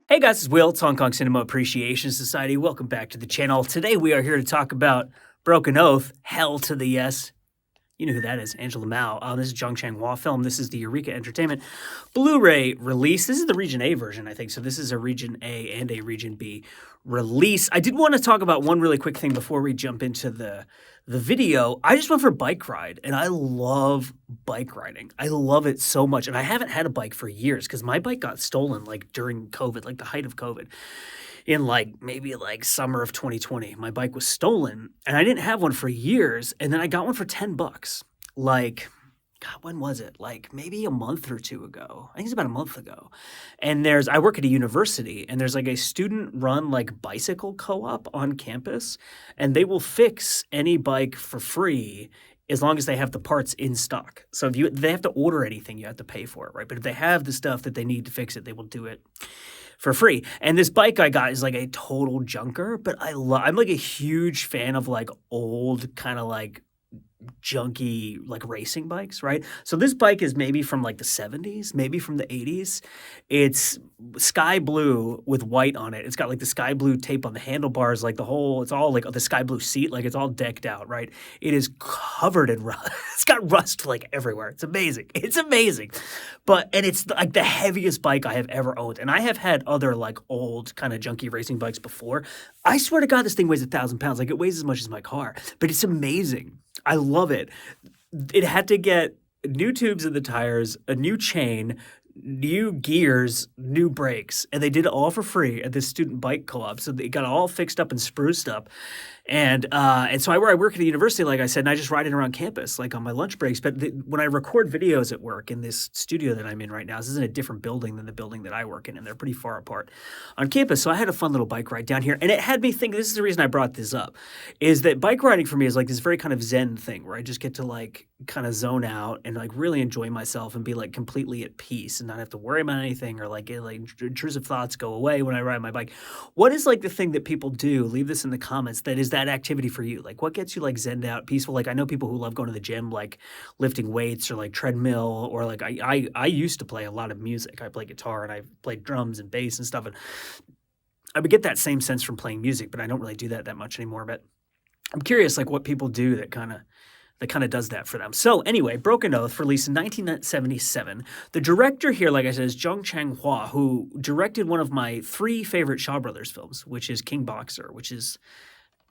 Hey guys, it's Will, it's Hong Kong Cinema Appreciation Society. Welcome back to the channel. Today we are here to talk about Broken Oath, Hell to the Yes. You know who that is, Angela Mao. This is Chang-hwa film. This is the Eureka Entertainment Blu-ray release. This is the Region A version, I think. So this is a Region A and a Region B release. I did want to talk about one really quick thing before we jump into the video. I just went for a bike ride, and I love bike riding. I love it so much, and I haven't had a bike for years because my bike got stolen like during COVID, like the height of COVID. In maybe summer of 2020, my bike was stolen and I didn't have one for years. And then I got one for $10. God, when was it? Maybe a month or two ago. I think it's about a month ago. And I work at a university, and there's a student run bicycle co-op on campus, and they will fix any bike for free as long as they have the parts in stock. So if they have to order anything, you have to pay for it, right? But if they have the stuff that they need to fix it, they will do it for free. And this bike I got is a total junker, but I'm a huge fan of old kind of junky racing bikes, right? So this bike is maybe from the 70s, maybe from the 80s. It's sky blue with white on it. It's got the sky blue tape on the handlebars, it's all the sky blue seat, it's all decked out, right? It is covered in rust. It's got rust everywhere. It's amazing. It's amazing. And it's the heaviest bike I have ever owned. And I have had other old kind of junky racing bikes before. I swear to God, this thing weighs 1,000 pounds. It weighs as much as my car, but it's amazing. I love it. It had to get new tubes in the tires, a new chain, new gears, new brakes, and they did it all for free at this student bike co-op. So they got it all fixed up and spruced up. And so I work at a university, like I said, and I just ride it around campus, on my lunch breaks. But when I record videos at work in this studio that I'm in right now, this is in a different building than the building that I work in, and they're pretty far apart on campus. So I had a fun little bike ride down here, and it had me think, this is the reason I brought this up, is that bike riding for me is this very kind of zen thing where I just get to kind of zone out and really enjoy myself and be completely at peace and not have to worry about anything, or intrusive thoughts go away when I ride my bike. What is the thing that people do? Leave this in the comments. That is that activity for you. What gets you zenned out, peaceful? I know people who love going to the gym, lifting weights or treadmill, or I used to play a lot of music. I play guitar and I played drums and bass and stuff, and I would get that same sense from playing music, but I don't really do that much anymore. But I'm curious what people do that kind of does that for them. So anyway, Broken Oath, released in 1977. The director here, like I said, is Chang-hwa, who directed one of my 3 favorite Shaw Brothers films, which is King Boxer,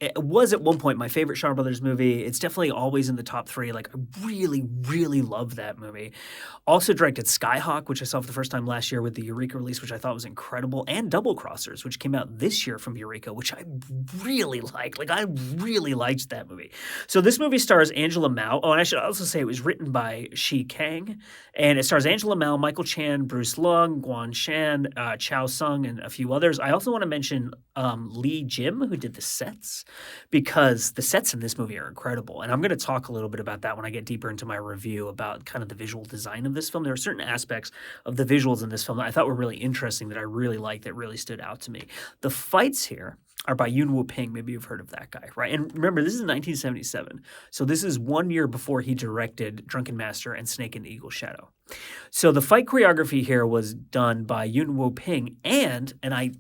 it was at one point my favorite Shaw Brothers movie. It's definitely always in the top 3. I really, really love that movie. Also directed Skyhawk, which I saw for the first time last year with the Eureka release, which I thought was incredible, and Double Crossers, which came out this year from Eureka, which I really liked. I really liked that movie. So this movie stars Angela Mao. Oh, and I should also say it was written by Shi Kang, and it stars Angela Mao, Michael Chan, Bruce Lung, Guan Shan, Chow Sung, and a few others. I also want to mention Lee Jim, who did the sets, because the sets in this movie are incredible. And I'm going to talk a little bit about that when I get deeper into my review about kind of the visual design of this film. There are certain aspects of the visuals in this film that I thought were really interesting, that I really liked, that really stood out to me. The fights here are by Yuen Woo-ping. Maybe you've heard of that guy, right? And remember, this is 1977. So this is 1 year before he directed Drunken Master and Snake and Eagle Shadow. So the fight choreography here was done by Yuen Woo-ping, and I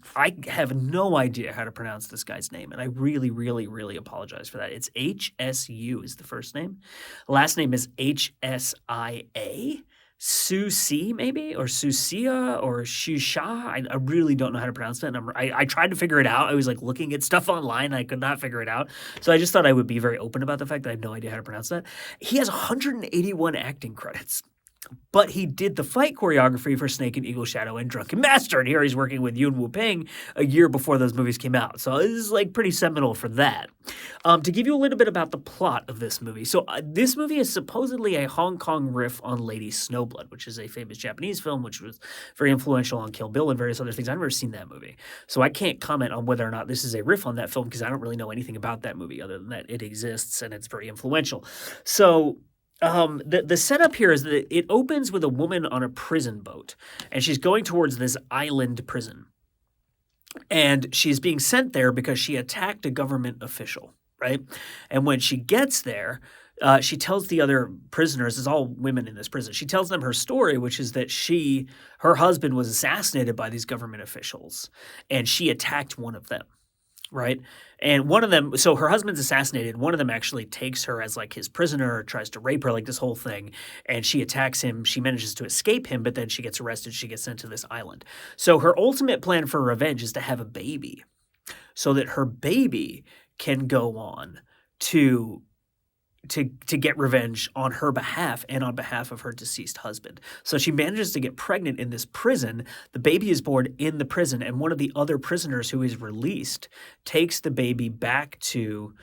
have no idea how to pronounce this guy's name, and I really, really, really apologize for that. It's HSU is the first name. Last name is HSIA. Susi, maybe, or Susia, or Shusha. I really don't know how to pronounce that. And I tried to figure it out. I was looking at stuff online. I could not figure it out. So I just thought I would be very open about the fact that I have no idea how to pronounce that. He has 181 acting credits. But he did the fight choreography for Snake and Eagle Shadow and Drunken Master. And here he's working with Yuen Woo-ping a year before those movies came out. So this is pretty seminal for that. To give you a little bit about the plot of this movie. So this movie is supposedly a Hong Kong riff on Lady Snowblood, which is a famous Japanese film, which was very influential on Kill Bill and various other things. I've never seen that movie. So I can't comment on whether or not this is a riff on that film because I don't really know anything about that movie other than that it exists and it's very influential. So the setup here is that it opens with a woman on a prison boat, and she's going towards this island prison. And she's being sent there because she attacked a government official, right? And when she gets there, she tells the other prisoners, there's all women in this prison. She tells them her story, which is that her husband was assassinated by these government officials, and she attacked one of them. Right. And one of them, so her husband's assassinated. One of them actually takes her as like his prisoner, tries to rape her, like this whole thing. And she attacks him. She manages to escape him, but then she gets arrested. She gets sent to this island. So her ultimate plan for revenge is to have a baby so that her baby can go on to get revenge on her behalf and on behalf of her deceased husband. So she manages to get pregnant in this prison. The baby is born in the prison, and one of the other prisoners who is released takes the baby back to,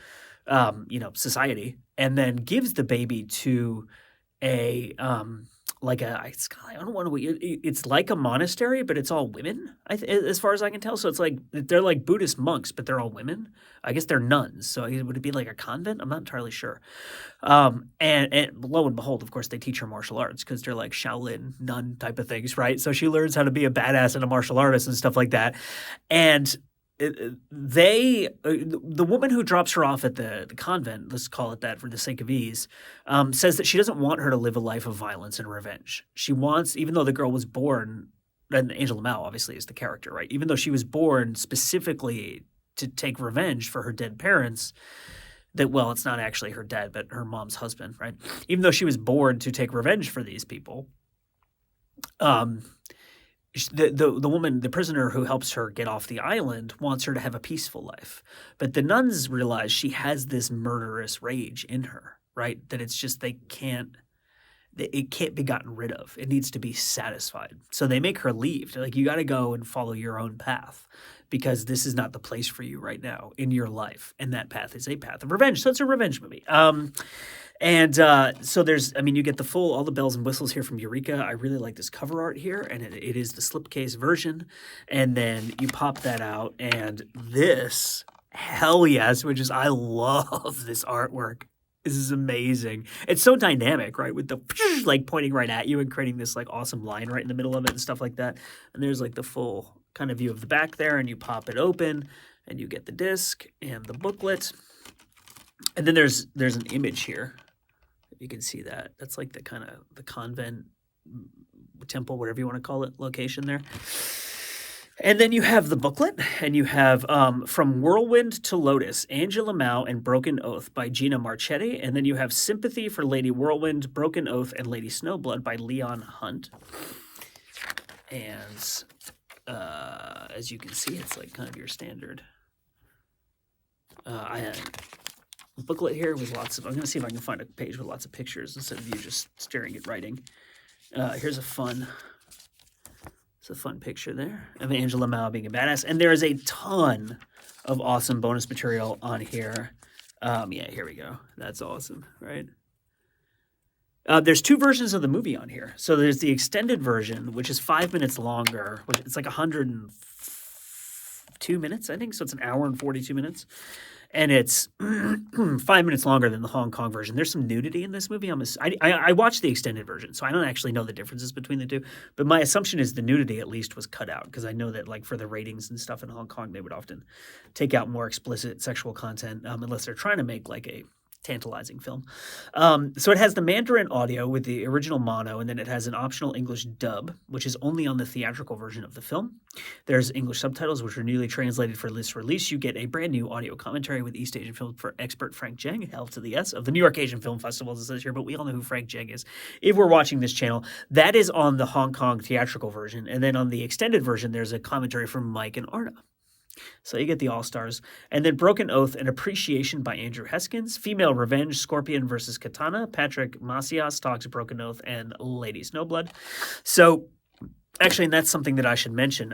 society, and then gives the baby to a I don't want to. It's like a monastery, but it's all women. As far as I can tell, so it's like they're like Buddhist monks, but they're all women. I guess they're nuns. So would it be like a convent? I'm not entirely sure. And lo and behold, of course, they teach her martial arts because they're like Shaolin nun type of things, right? So she learns how to be a badass and a martial artist and stuff like that. And the woman who drops her off at the convent, let's call it that for the sake of ease, says that she doesn't want her to live a life of violence and revenge. She wants, even though the girl was born, and Angela Mao obviously is the character, right? Even though she was born specifically to take revenge for her dead parents, it's not actually her dad, but her mom's husband, right? Even though she was born to take revenge for these people, the woman, the prisoner who helps her get off the island, wants her to have a peaceful life. But the nuns realize she has this murderous rage in her, right? That it's just it can't be gotten rid of. It needs to be satisfied. So they make her leave. They're like, you got to go and follow your own path because this is not the place for you right now in your life. And that path is a path of revenge. So it's a revenge movie. So you get all the bells and whistles here from Eureka. I really like this cover art here, and it is the slipcase version. And then you pop that out, and this, hell yes, I love this artwork. This is amazing. It's so dynamic, right? With the like pointing right at you and creating this like awesome line right in the middle of it and stuff like that. And there's like the full kind of view of the back there, and you pop it open, and you get the disc and the booklet. And then there's an image here. You can see that. That's like the kind of the convent, temple, whatever you want to call it, location there. And then you have the booklet, and you have From Whirlwind to Lotus, Angela Mao and Broken Oath by Gina Marchetti. And then you have Sympathy for Lady Whirlwind, Broken Oath, and Lady Snowblood by Leon Hunt. And as you can see, it's like kind of your standard. I had a booklet here with I'm going to see if I can find a page with lots of pictures instead of you just staring at writing. Here's a fun picture there of Angela Mao being a badass. And there is a ton of awesome bonus material on here. Here we go. That's awesome, right? There's two versions of the movie on here. So there's the extended version, which is 5 minutes longer. It's like 102 minutes, I think. So it's an hour and 42 minutes. And it's 5 minutes longer than the Hong Kong version. There's some nudity in this movie. I watched the extended version, so I don't actually know the differences between the two. But my assumption is the nudity at least was cut out, because I know that like for the ratings and stuff in Hong Kong, they would often take out more explicit sexual content unless they're trying to make like a tantalizing film. So it has the Mandarin audio with the original mono, and then it has an optional English dub, which is only on the theatrical version of the film. There's English subtitles, which are newly translated for this release. You get a brand new audio commentary with East Asian film for expert Frank Zheng, Hell to the S, of the New York Asian Film Festival, as it says here, but we all know who Frank Zheng is if we're watching this channel. That is on the Hong Kong theatrical version, and then on the extended version, there's a commentary from Mike and Arna. So you get the All-Stars. And then Broken Oath, An Appreciation by Andrew Heskins. Female Revenge, Scorpion versus Katana. Patrick Macias talks Broken Oath and Lady Snowblood. So, actually, and that's something that I should mention.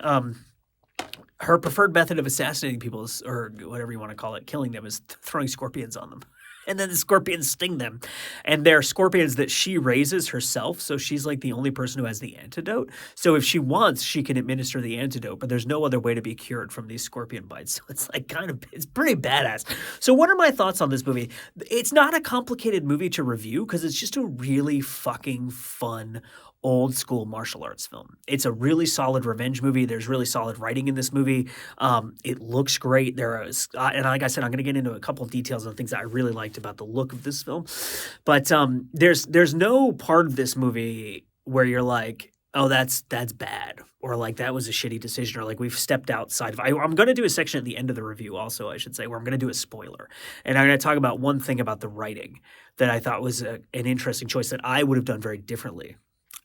Her preferred method of assassinating people is, or whatever you want to call it, killing them, is throwing scorpions on them. And then the scorpions sting them. And they're scorpions that she raises herself, so she's like the only person who has the antidote. So if she wants, she can administer the antidote, but there's no other way to be cured from these scorpion bites. So it's like it's pretty badass. So what are my thoughts on this movie? It's not a complicated movie to review because it's just a really fucking fun, old school martial arts film. It's a really solid revenge movie. There's really solid writing in this movie. It looks great. There is, and like I said, I'm going to get into a couple of details on things that I really liked about the look of this film. But there's no part of this movie where you're like, oh, that's bad, or like that was a shitty decision, or like we've stepped outside of. I'm going to do a section at the end of the review, also, I should say, where I'm going to do a spoiler, and I'm going to talk about one thing about the writing that I thought was an interesting choice that I would have done very differently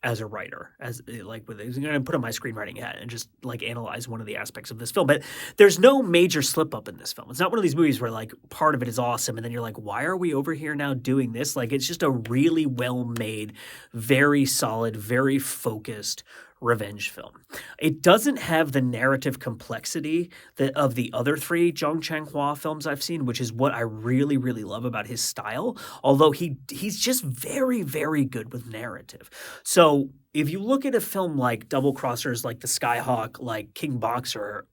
as a writer, as like I'm going to put on my screenwriting hat and just like analyze one of the aspects of this film. But there's no major slip up in this film. It's not one of these movies where like part of it is awesome and then you're like, why are we over here now doing this? Like it's just a really well made, very solid, very focused revenge film. It doesn't have the narrative complexity of the other three Chang-hwa films I've seen, which is what I really, really love about his style, although he's just very, very good with narrative. So if you look at a film like Double Crossers, like The Skyhawk, like King Boxer,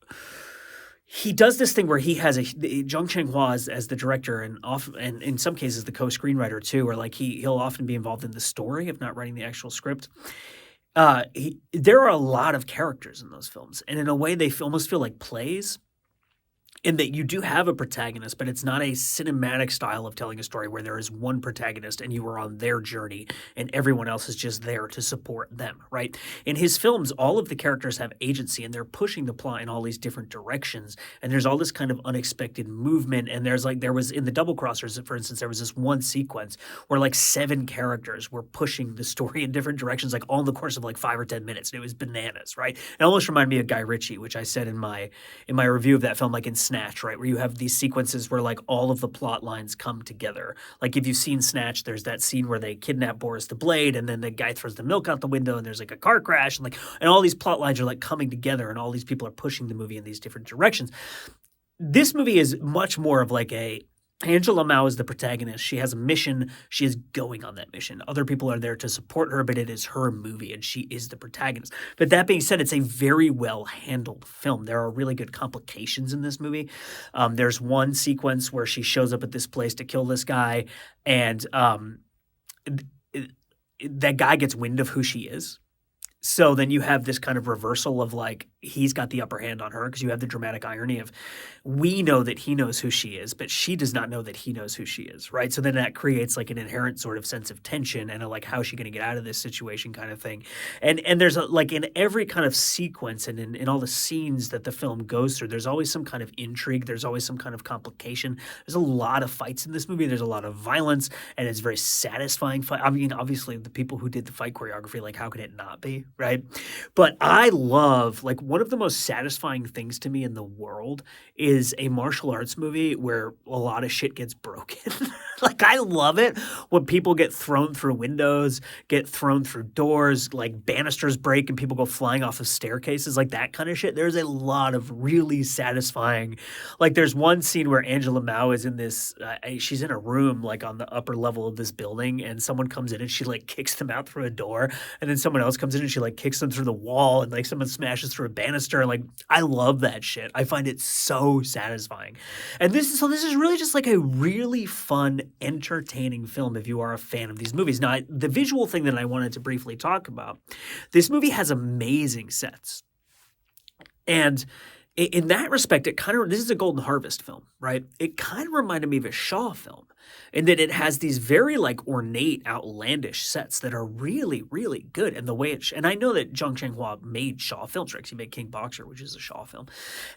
he does this thing where he has Chang-hwa as the director and in some cases the co-screenwriter too, or like he'll often be involved in the story, if not writing the actual script. There are a lot of characters in those films, and in a way they almost feel like plays, in that you do have a protagonist, but it's not a cinematic style of telling a story where there is one protagonist and you are on their journey and everyone else is just there to support them, right? In his films, all of the characters have agency and they're pushing the plot in all these different directions, and there's all this kind of unexpected movement, and there was in the Double Crossers, for instance, there was this one sequence where like 7 characters were pushing the story in different directions, like all in the course of like 5 or 10 minutes, and it was bananas, right? It almost reminded me of Guy Ritchie, which I said in my review of that film, like in Snatch, right, where you have these sequences where like all of the plot lines come together. Like if you've seen Snatch, there's that scene where they kidnap Boris the Blade, and then the guy throws the milk out the window, and there's like a car crash, and all these plot lines are like coming together, and all these people are pushing the movie in these different directions. This movie is much more of like Angela Mao is the protagonist. She has a mission. She is going on that mission. Other people are there to support her, but it is her movie, and she is the protagonist. But that being said, it's a very well-handled film. There are really good complications in this movie. There's one sequence where she shows up at this place to kill this guy, and that guy gets wind of who she is. So then you have this kind of reversal of like he's got the upper hand on her, because you have the dramatic irony of we know that he knows who she is, but she does not know that he knows who she is, right? So then that creates like an inherent sort of sense of tension and like how's she going to get out of this situation kind of thing. And there's like in every kind of sequence and in all the scenes that the film goes through, there's always some kind of intrigue. There's always some kind of complication. There's a lot of fights in this movie. There's a lot of violence, and it's very satisfying fight. I mean, obviously the people who did the fight choreography, like how could it not be? Right. But I love, like, one of the most satisfying things to me in the world is a martial arts movie where a lot of shit gets broken. Like, I love it when people get thrown through windows, get thrown through doors, like banisters break and people go flying off of staircases, like that kind of shit. There's a lot of really satisfying, like there's one scene where Angela Mao is in this, she's in a room like on the upper level of this building, and someone comes in and she like kicks them out through a door, and then someone else comes in and she like kicks them through the wall, and like someone smashes through a banister. Like, I love that shit. I find it so satisfying. And this is really just like a really fun, entertaining film if you are a fan of these movies. Now, the visual thing that I wanted to briefly talk about, this movie has amazing sets. And in that respect, this is a Golden Harvest film, right? It kind of reminded me of a Shaw film in that it has these very like ornate, outlandish sets that are really, really good. And the way and I know that Chang-hwa made Shaw films, right? He made King Boxer, which is a Shaw film.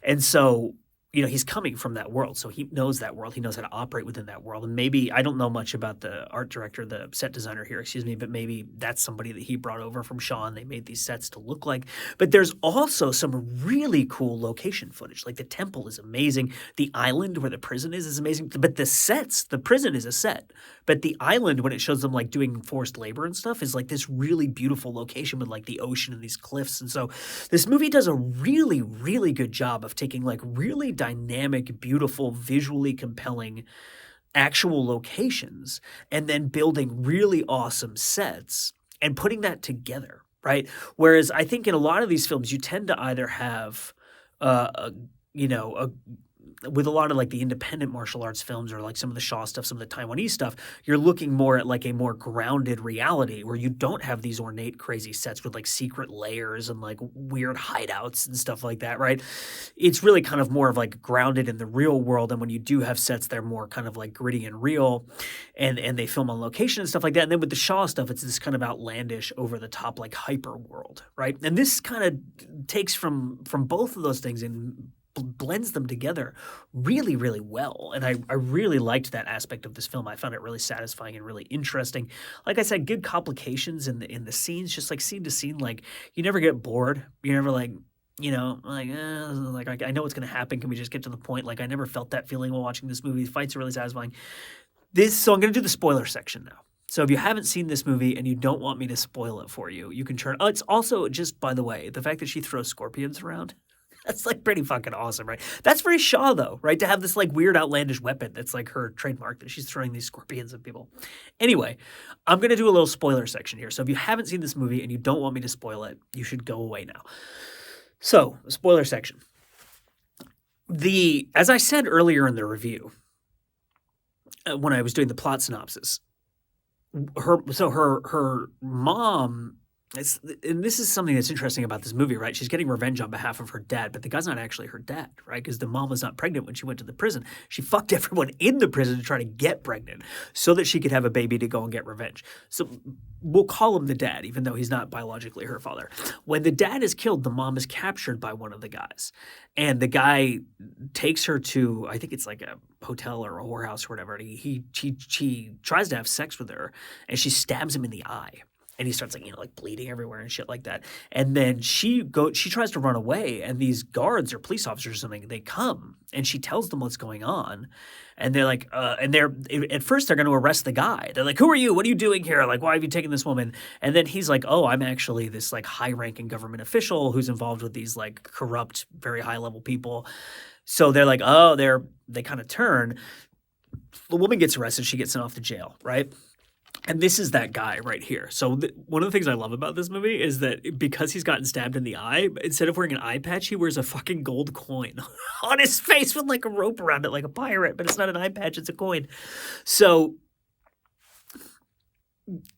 And so, you know, he's coming from that world, so he knows that world. He knows how to operate within that world. And maybe, I don't know much about the art director, the set designer here, but maybe that's somebody that he brought over from Shaw and they made these sets to look like. But there's also some really cool location footage. Like the temple is amazing. The island where the prison is amazing. But the sets, the prison is a set. But the island, when it shows them like doing forced labor and stuff, is like this really beautiful location with like the ocean and these cliffs. And so this movie does a really, really good job of taking like really dynamic, beautiful, visually compelling actual locations and then building really awesome sets and putting that together, right? Whereas I think in a lot of these films, you tend to either have with a lot of like the independent martial arts films or like some of the Shaw stuff, some of the Taiwanese stuff, you're looking more at like a more grounded reality where you don't have these ornate, crazy sets with like secret layers and like weird hideouts and stuff like that, right? It's really kind of more of like grounded in the real world. And when you do have sets, they're more kind of like gritty and real, and they film on location and stuff like that. And then with the Shaw stuff, it's this kind of outlandish, over the top, like hyper world, right? And this kind of takes from both of those things and blends them together really, really well. And I really liked that aspect of this film. I found it really satisfying and really interesting. Like I said, good complications in the scenes, just like scene to scene. Like you never get bored. You're never like, you know, like I know what's going to happen. Can we just get to the point? Like I never felt that feeling while watching this movie. The fights are really satisfying. So I'm going to do the spoiler section now. So if you haven't seen this movie and you don't want me to spoil it for you, you can turn. Oh, it's also, just by the way, the fact that she throws scorpions around. That's like pretty fucking awesome, right? That's very Shaw, though, right? To have this like weird, outlandish weapon that's like her trademark, that she's throwing these scorpions at people. Anyway, I'm going to do a little spoiler section here. So if you haven't seen this movie and you don't want me to spoil it, you should go away now. So, spoiler section. As I said earlier in the review, when I was doing the plot synopsis, her mom. And this is something that's interesting about this movie, right? She's getting revenge on behalf of her dad, but the guy's not actually her dad, right? Because the mom was not pregnant when she went to the prison. She fucked everyone in the prison to try to get pregnant so that she could have a baby to go and get revenge. So we'll call him the dad, even though he's not biologically her father. When the dad is killed, the mom is captured by one of the guys. And the guy takes her to, I think it's like a hotel or a whorehouse or whatever. And he tries to have sex with her, and she stabs him in the eye. And he starts like bleeding everywhere and shit like that. And then she tries to run away, and these guards or police officers or something, they come, and she tells them what's going on. And they're like, at first they're going to arrest the guy. They're like, who are you? What are you doing here? Like, why have you taken this woman? And then he's like, oh, I'm actually this like high-ranking government official who's involved with these like corrupt, very high-level people. So they're like, oh, they kind of turn. The woman gets arrested. She gets sent off to jail, right? And this is that guy right here. So one of the things I love about this movie is that because he's gotten stabbed in the eye, instead of wearing an eye patch, he wears a fucking gold coin on his face with like a rope around it like a pirate, but it's not an eye patch, it's a coin. So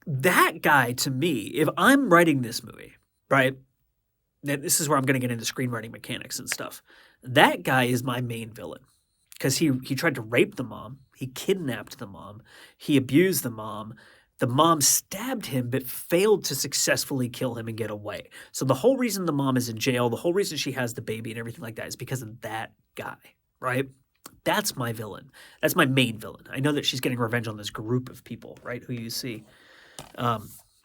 that guy, to me, if I'm writing this movie, right, and this is where I'm going to get into screenwriting mechanics and stuff, that guy is my main villain. Because he tried to rape the mom, he kidnapped the mom, he abused the mom stabbed him but failed to successfully kill him and get away. So the whole reason the mom is in jail, the whole reason she has the baby and everything like that is because of that guy, right? That's my villain. That's my main villain. I know that she's getting revenge on this group of people, right, who you see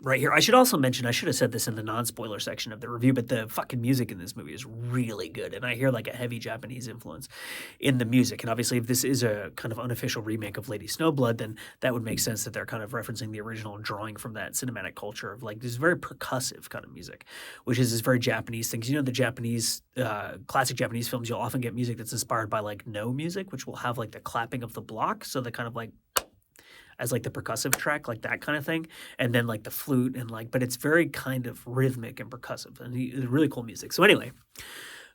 right here. I should also mention, I should have said this in the non-spoiler section of the review, but the fucking music in this movie is really good. And I hear like a heavy Japanese influence in the music. And obviously if this is a kind of unofficial remake of Lady Snowblood, then that would make sense that they're kind of referencing the original and drawing from that cinematic culture of like this very percussive kind of music, which is this very Japanese thing. 'Cause you know, the Japanese, classic Japanese films, you'll often get music that's inspired by like no music, which will have like the clapping of the block. So the kind of like as like the percussive track, like that kind of thing. And then like the flute and like, but it's very kind of rhythmic and percussive and really cool music. So anyway,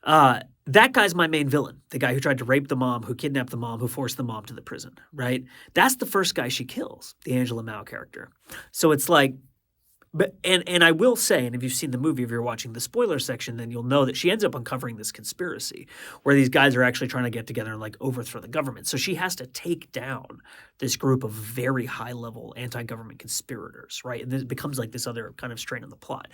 that guy's my main villain. The guy who tried to rape the mom, who kidnapped the mom, who forced the mom to the prison, right? That's the first guy she kills, the Angela Mao character. So it's like, but and I will say, and if you've seen the movie, if you're watching the spoiler section, then you'll know that she ends up uncovering this conspiracy where these guys are actually trying to get together and like overthrow the government. So she has to take down this group of very high-level anti-government conspirators, right? And this becomes like this other kind of strain in the plot.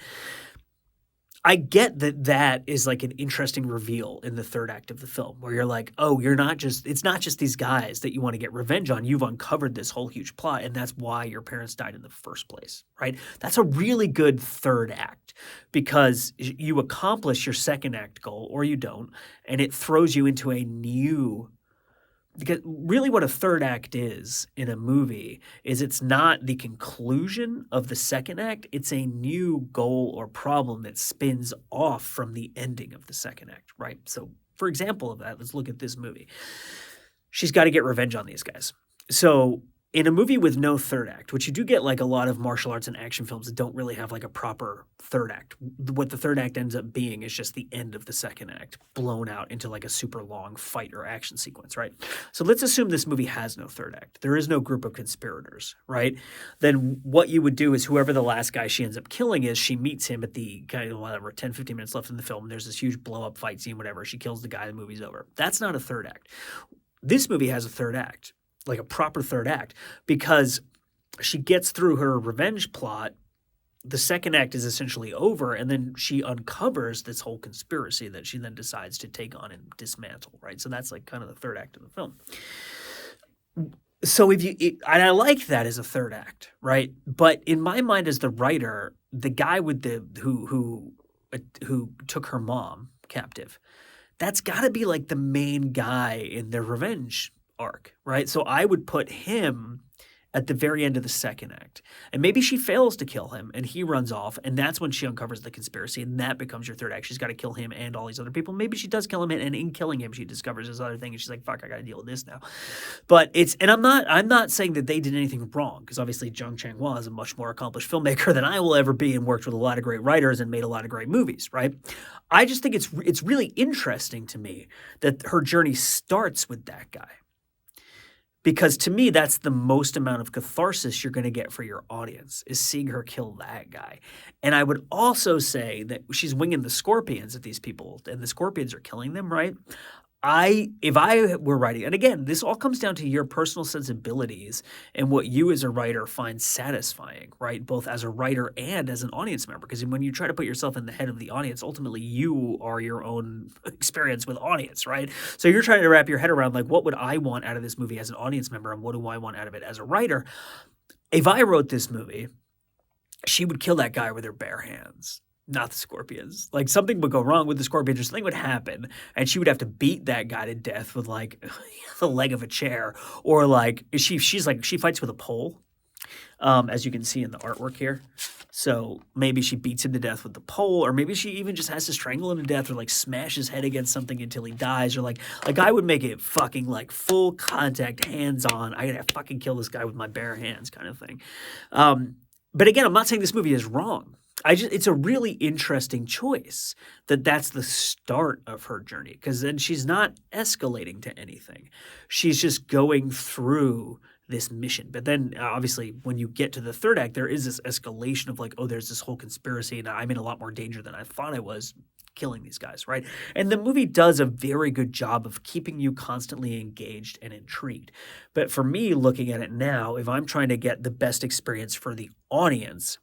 I get that that is like an interesting reveal in the third act of the film where you're like, oh, it's not just these guys that you want to get revenge on. You've uncovered this whole huge plot, and that's why your parents died in the first place, right? That's a really good third act because you accomplish your second act goal or you don't, and it throws you into a new. Because really what a third act is in a movie is it's not the conclusion of the second act. It's a new goal or problem that spins off from the ending of the second act, right? So for example of that, let's look at this movie. She's got to get revenge on these guys. So in a movie with no third act, which you do get like a lot of martial arts and action films that don't really have like a proper third act. What the third act ends up being is just the end of the second act, blown out into like a super long fight or action sequence, right? So let's assume this movie has no third act. There is no group of conspirators, right? Then what you would do is whoever the last guy she ends up killing is, she meets him at the kind of whatever, 10, 15 minutes left in the film. There's this huge blow up fight scene, whatever. She kills the guy, the movie's over. That's not a third act. This movie has a third act, like a proper third act, because she gets through her revenge plot. The second act is essentially over, and then she uncovers this whole conspiracy that she then decides to take on and dismantle, right? So that's like kind of the third act of the film. So and I like that as a third act, right? But in my mind as the writer, the guy with who took her mom captive, that's got to be like the main guy in their revenge arc, right? So I would put him at the very end of the second act. And maybe she fails to kill him and he runs off, and that's when she uncovers the conspiracy, and that becomes your third act. She's got to kill him and all these other people. Maybe she does kill him, and in killing him she discovers this other thing and she's like, fuck, I got to deal with this now. But I'm not saying that they did anything wrong, because obviously Chang-hwa is a much more accomplished filmmaker than I will ever be, and worked with a lot of great writers and made a lot of great movies, right? I just think it's really interesting to me that her journey starts with that guy. Because to me, that's the most amount of catharsis you're going to get for your audience, is seeing her kill that guy. And I would also say that she's winging the scorpions at these people, and the scorpions are killing them, right? If I were writing, and again, this all comes down to your personal sensibilities and what you as a writer find satisfying, right? Both as a writer and as an audience member. Because when you try to put yourself in the head of the audience, ultimately you are your own experience with audience, right? So you're trying to wrap your head around, like, what would I want out of this movie as an audience member, and what do I want out of it as a writer? If I wrote this movie, she would kill that guy with her bare hands. Not the scorpions. Like, something would go wrong with the scorpions, or something would happen, and she would have to beat that guy to death with like the leg of a chair, or like she fights with a pole, as you can see in the artwork here. So maybe she beats him to death with the pole, or maybe she even just has to strangle him to death, or like smash his head against something until he dies, or like I would make it fucking like full contact, hands on. I gotta fucking kill this guy with my bare hands, kind of thing. But again, I'm not saying this movie is wrong. It's a really interesting choice that's the start of her journey, because then she's not escalating to anything. She's just going through this mission. But then obviously when you get to the third act, there is this escalation of like, oh, there's this whole conspiracy and I'm in a lot more danger than I thought I was killing these guys, right? And the movie does a very good job of keeping you constantly engaged and intrigued. But for me, looking at it now, if I'm trying to get the best experience for the audience,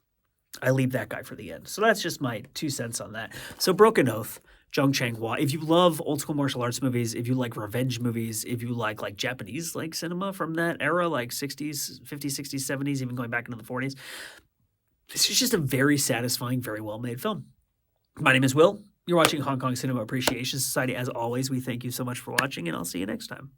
I leave that guy for the end. So that's just my 2 cents on that. So Broken Oath, Chang-hwa. If you love old school martial arts movies, if you like revenge movies, if you like Japanese like cinema from that era, like 60s, 50s, 60s, 70s, even going back into the 40s, this is just a very satisfying, very well-made film. My name is Will. You're watching Hong Kong Cinema Appreciation Society. As always, we thank you so much for watching, and I'll see you next time.